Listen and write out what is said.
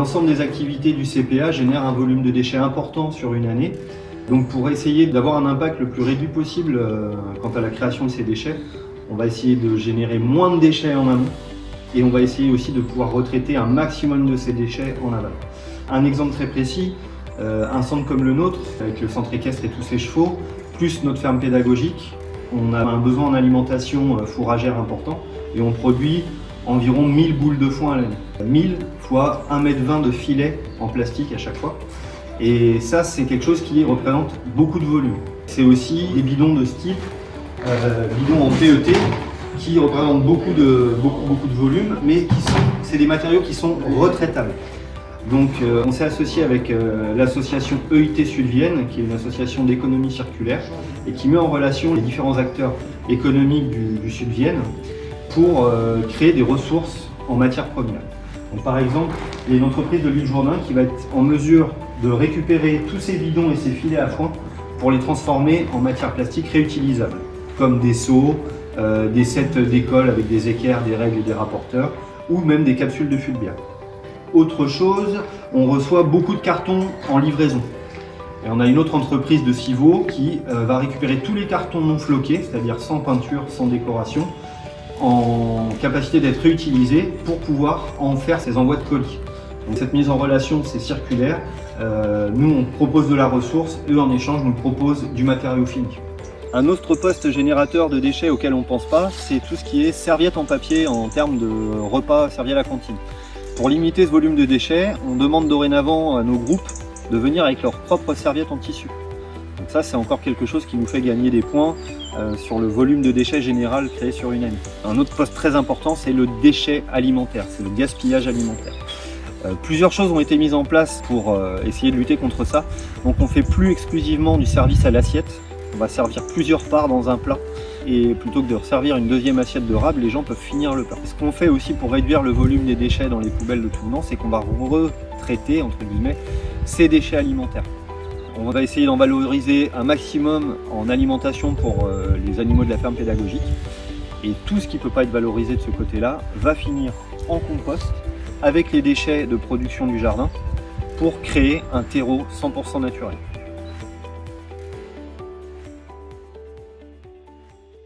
L'ensemble des activités du CPA génèrent un volume de déchets important sur une année. Donc pour essayer d'avoir un impact le plus réduit possible quant à la création de ces déchets, on va essayer de générer moins de déchets en amont et on va essayer aussi de pouvoir retraiter un maximum de ces déchets en aval. Un exemple très précis, un centre comme le nôtre, avec le centre équestre et tous ses chevaux, plus notre ferme pédagogique, on a un besoin en alimentation fourragère important et on produit environ 1000 boules de foin à l'année. 1000 fois 1,20 m de filet en plastique à chaque fois. Et ça, c'est quelque chose qui représente beaucoup de volume. C'est aussi des bidons de ce type, bidons en PET, qui représentent beaucoup de volume, mais c'est des matériaux qui sont retraitables. Donc on s'est associé avec l'association EIT Sud-Vienne, qui est une association d'économie circulaire, et qui met en relation les différents acteurs économiques du Sud-Vienne pour créer des ressources en matières premières. Donc, par exemple, il y a une entreprise de l'huile Jourdain qui va être en mesure de récupérer tous ces bidons et ces filets à foin pour les transformer en matières plastiques réutilisables, comme des seaux, des sets d'école avec des équerres, des règles et des rapporteurs, ou même des capsules de fût de bière. Autre chose, on reçoit beaucoup de cartons en livraison. Et on a une autre entreprise de Civaux qui va récupérer tous les cartons non floqués, c'est-à-dire sans peinture, sans décoration, en capacité d'être réutilisés pour pouvoir en faire ces envois de colis. Donc cette mise en relation, c'est circulaire. Nous, on propose de la ressource, eux en échange nous proposent du matériau fini. Un autre poste générateur de déchets auquel on ne pense pas, c'est tout ce qui est serviettes en papier en termes de repas servis à la cantine. Pour limiter ce volume de déchets, on demande dorénavant à nos groupes de venir avec leurs propres serviettes en tissu. Donc ça, c'est encore quelque chose qui nous fait gagner des points sur le volume de déchets général créé sur une année. Un autre poste très important, c'est le déchet alimentaire, c'est le gaspillage alimentaire. Plusieurs choses ont été mises en place pour essayer de lutter contre ça. Donc on ne fait plus exclusivement du service à l'assiette. On va servir plusieurs parts dans un plat et plutôt que de servir une deuxième assiette de rable, les gens peuvent finir le plat. Ce qu'on fait aussi pour réduire le volume des déchets dans les poubelles de tout venant, c'est qu'on va retraiter entre guillemets ces déchets alimentaires. On va essayer d'en valoriser un maximum en alimentation pour les animaux de la ferme pédagogique et tout ce qui ne peut pas être valorisé de ce côté-là va finir en compost avec les déchets de production du jardin pour créer un terreau 100% naturel.